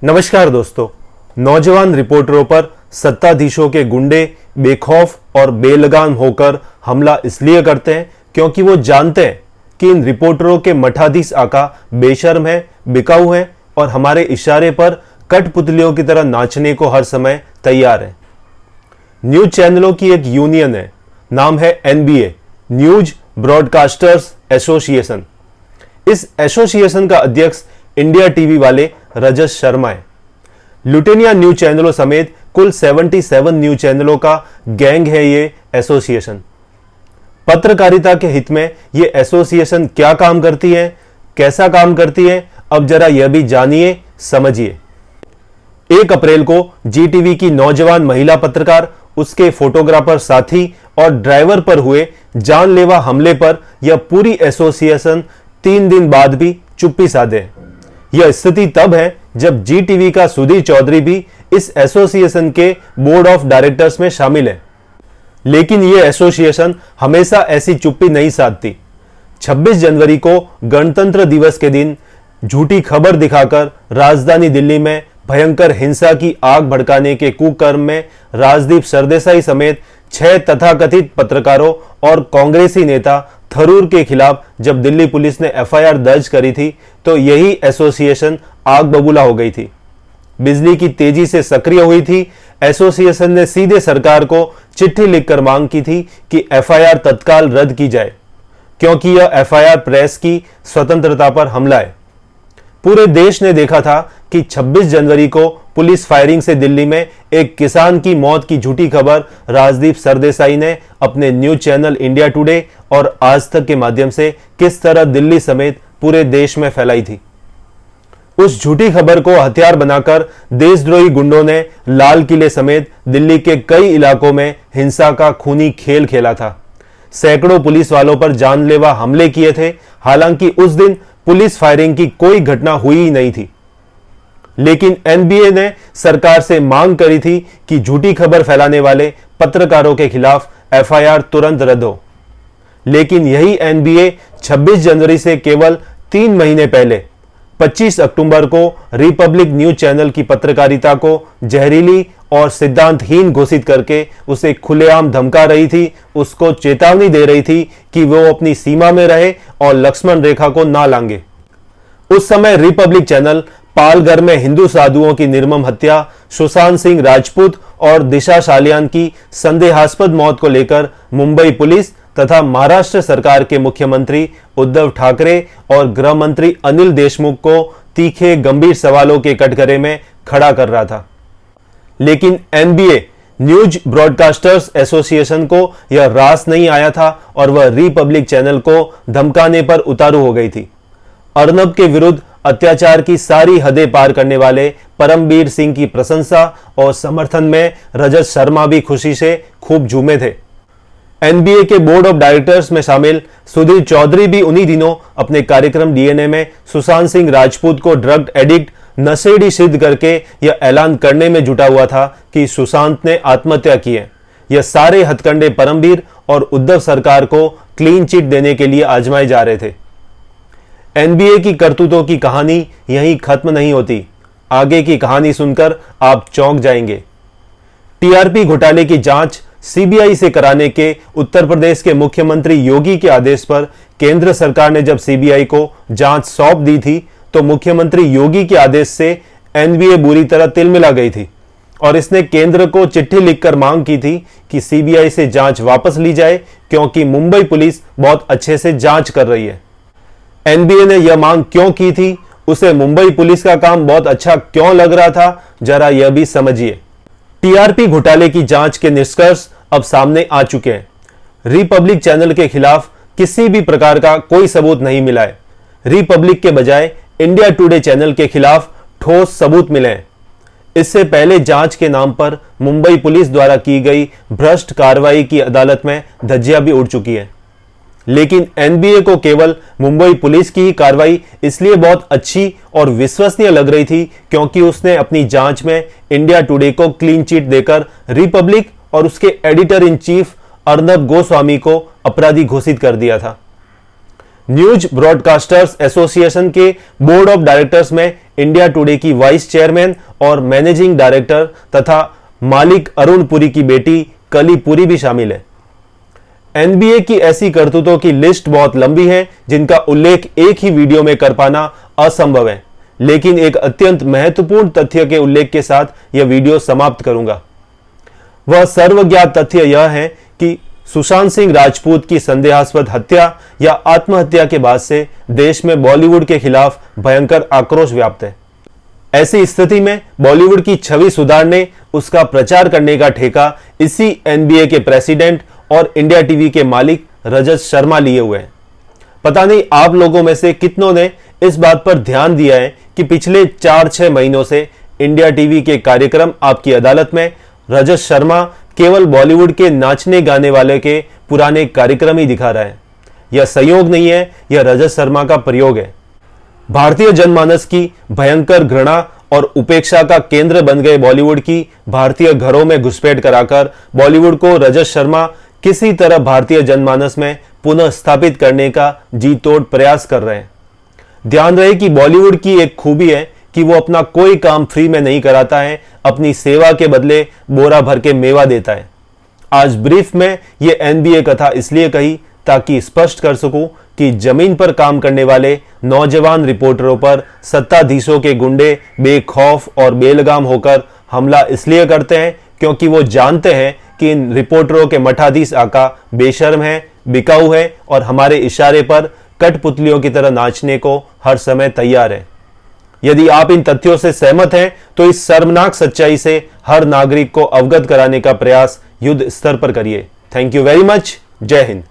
नमस्कार दोस्तों। नौजवान रिपोर्टरों पर सत्ताधीशों के गुंडे बेखौफ और बेलगाम होकर हमला इसलिए करते हैं क्योंकि वो जानते हैं कि इन रिपोर्टरों के मठाधीश आका बेशर्म हैं, बिकाऊ हैं और हमारे इशारे पर कठपुतलियों की तरह नाचने को हर समय तैयार हैं। न्यूज चैनलों की एक यूनियन है, नाम है NBA, न्यूज ब्रॉडकास्टर्स एसोसिएशन। इस एसोसिएशन का अध्यक्ष इंडिया टीवी वाले रजत शर्मा है। लुटेनिया न्यूज चैनलों समेत कुल 77 न्यूज चैनलों का गैंग है ये एसोसिएशन। पत्रकारिता के हित में ये एसोसिएशन क्या काम करती है, कैसा काम करती है, अब जरा यह भी जानिए, समझिए। 1 अप्रैल को जीटीवी की नौजवान महिला पत्रकार, उसके फोटोग्राफर साथी और ड्राइवर पर हुए जानलेवा हमले पर यह पूरी एसोसिएशन 3 दिन बाद भी चुप्पी साधे। यह स्थिति तब है जब जीटीवी का सुधीर चौधरी भी इस एसोसिएशन के बोर्ड ऑफ डायरेक्टर्स में शामिल है। लेकिन यह एसोसिएशन हमेशा ऐसी चुप्पी नहीं साधती। 26 जनवरी को गणतंत्र दिवस के दिन झूठी खबर दिखाकर राजधानी दिल्ली में भयंकर हिंसा की आग भड़काने के कुकर्म में राजदीप सरदेसाई समेत 6 तथाकथित पत्रकारों और कांग्रेसी नेता थरूर के खिलाफ जब दिल्ली पुलिस ने FIR दर्ज करी थी तो यही एसोसिएशन आग बबूला हो गई थी। बिजली की तेजी से सक्रिय हुई थी। एसोसिएशन ने सीधे सरकार को चिट्ठी लिखकर मांग की थी कि FIR तत्काल रद्द की जाए, क्योंकि यह FIR प्रेस की स्वतंत्रता पर हमला है। पूरे देश ने देखा था कि 26 जनवरी को पुलिस फायरिंग से दिल्ली में एक किसान की मौत की झूठी खबर राजदीप सरदेसाई ने अपने न्यूज चैनल इंडिया टुडे और आज तक के माध्यम से किस तरह दिल्ली समेत पूरे देश में फैलाई थी। उस झूठी खबर को हथियार बनाकर देशद्रोही गुंडों ने लाल किले समेत दिल्ली के कई इलाकों में हिंसा का खूनी खेल खेला था। सैकड़ों पुलिस वालों पर जानलेवा हमले किए थे। हालांकि उस दिन पुलिस फायरिंग की कोई घटना हुई ही नहीं थी। लेकिन NBA ने सरकार से मांग करी थी कि झूठी खबर फैलाने वाले पत्रकारों के खिलाफ FIR तुरंत रद्द हो। लेकिन यही NBA 26 जनवरी से केवल 3 महीने पहले 25 अक्टूबर को रिपब्लिक न्यूज चैनल की पत्रकारिता को जहरीली और सिद्धांतहीन घोषित करके उसे खुलेआम धमका रही थी, उसको चेतावनी दे रही थी कि वो अपनी सीमा में रहे और लक्ष्मण रेखा को ना लांगे। उस समय रिपब्लिक चैनल पालघर में हिंदू साधुओं की निर्मम हत्या, सुशांत सिंह राजपूत और दिशा सालियान की संदेहास्पद मौत को लेकर मुंबई पुलिस तथा महाराष्ट्र सरकार के मुख्यमंत्री उद्धव ठाकरे और गृह मंत्री अनिल देशमुख को तीखे गंभीर सवालों के कटघरे में खड़ा कर रहा था। लेकिन NBA, न्यूज ब्रॉडकास्टर्स एसोसिएशन को यह रास नहीं आया था और वह रिपब्लिक चैनल को धमकाने पर उतारू हो गई थी। अर्नब के विरुद्ध अत्याचार की सारी हदें पार करने वाले परमबीर सिंह की प्रशंसा और समर्थन में रजत शर्मा भी खुशी से खूब झूमे थे। NBA के बोर्ड ऑफ डायरेक्टर्स में शामिल सुधीर चौधरी भी उन्हीं दिनों अपने कार्यक्रम DNA में सुशांत सिंह राजपूत को ड्रग एडिक्ट नशेड़ी सिद्ध करके यह ऐलान करने में जुटा हुआ था कि सुशांत ने आत्महत्या की है। यह सारे हथकंडे परमबीर और उद्धव सरकार को क्लीन चिट देने के लिए आजमाए जा रहे थे। NBA की करतूतों की कहानी यहीं खत्म नहीं होती। आगे की कहानी सुनकर आप चौंक जाएंगे। TRP घोटाले की जांच CBI से कराने के उत्तर प्रदेश के मुख्यमंत्री योगी के आदेश पर केंद्र सरकार ने जब CBI को जांच सौंप दी थी तो मुख्यमंत्री योगी के आदेश से NBA बुरी तरह तिलमिला गई थी और इसने केंद्र को चिट्ठी लिखकर मांग की थी कि CBI से जांच वापस ली जाए, क्योंकि मुंबई पुलिस बहुत अच्छे से जांच कर रही है। NBA ने यह मांग क्यों की थी, उसे मुंबई पुलिस का काम बहुत अच्छा क्यों लग रहा था, जरा यह भी समझिए। TRP घोटाले की जांच के निष्कर्ष अब सामने आ चुके हैं। रिपब्लिक चैनल के खिलाफ किसी भी प्रकार का कोई सबूत नहीं मिला है। रिपब्लिक के बजाय इंडिया टुडे चैनल के खिलाफ ठोस सबूत मिले हैं। इससे पहले जांच के नाम पर मुंबई पुलिस द्वारा की गई भ्रष्ट कार्रवाई की अदालत में धज्जियां भी उड़ चुकी है। लेकिन NBA को केवल मुंबई पुलिस की ही कार्रवाई इसलिए बहुत अच्छी और विश्वसनीय लग रही थी क्योंकि उसने अपनी जांच में इंडिया टुडे को क्लीन चिट देकर रिपब्लिक और उसके editor in chief Arnab Goswami को अपराधी घोषित कर दिया था। न्यूज ब्रॉडकास्टर्स एसोसिएशन के बोर्ड ऑफ डायरेक्टर्स में इंडिया टुडे की वाइस चेयरमैन और मैनेजिंग डायरेक्टर तथा मालिक अरुण पुरी की बेटी कली पुरी भी शामिल है। एनबीए की ऐसी करतूतों की लिस्ट बहुत लंबी है जिनका उल्लेख एक ही वीडियो में कर पाना असंभव है, लेकिन एक अत्यंत महत्वपूर्ण तथ्य के उल्लेख के साथ यह वीडियो समाप्त करूंगा। वह सर्वज्ञात तथ्य यह है कि सुशांत सिंह राजपूत की संदेहास्पद हत्या या आत्महत्या के बाद से देश में बॉलीवुड के खिलाफ भयंकर आक्रोश व्याप्त है। ऐसी स्थिति में बॉलीवुड की छवि सुधारने, उसका प्रचार करने का ठेका इसी एनबीए के प्रेसिडेंट और इंडिया टीवी के मालिक रजत शर्मा लिए हुए हैं। पता नहीं आप लोगों में से कितनों ने इस बात पर ध्यान दिया है कि पिछले 4-6 महीनों से इंडिया टीवी के कार्यक्रम आपकी अदालत में रजत शर्मा केवल बॉलीवुड के नाचने गाने वाले के पुराने कार्यक्रम ही दिखा रहा है। यह संयोग नहीं है, यह रजत शर्मा का प्रयोग है। भारतीय जनमानस की भयंकर घृणा और उपेक्षा का केंद्र बन गए बॉलीवुड की भारतीय घरों में घुसपैठ कराकर बॉलीवुड को रजत शर्मा किसी तरह भारतीय जनमानस में पुनः स्थापित करने का जी तोड़ प्रयास कर रहे हैं। ध्यान रहे कि बॉलीवुड की एक खूबी है कि वो अपना कोई काम फ्री में नहीं कराता है, अपनी सेवा के बदले बोरा भर के मेवा देता है। आज ब्रीफ में ये एनबीए कथा इसलिए कही ताकि स्पष्ट कर सकूं कि जमीन पर काम करने वाले नौजवान रिपोर्टरों पर सत्ताधीशों के गुंडे बेखौफ और बेलगाम होकर हमला इसलिए करते हैं क्योंकि वो जानते हैं कि इन रिपोर्टरों के मठाधीश आका बेशर्म है, बिकाऊ है और हमारे इशारे पर कठपुतलियों की तरह नाचने को हर समय तैयार है। यदि आप इन तथ्यों से सहमत हैं तो इस शर्मनाक सच्चाई से हर नागरिक को अवगत कराने का प्रयास युद्ध स्तर पर करिए। Thank you very much. जय हिंद।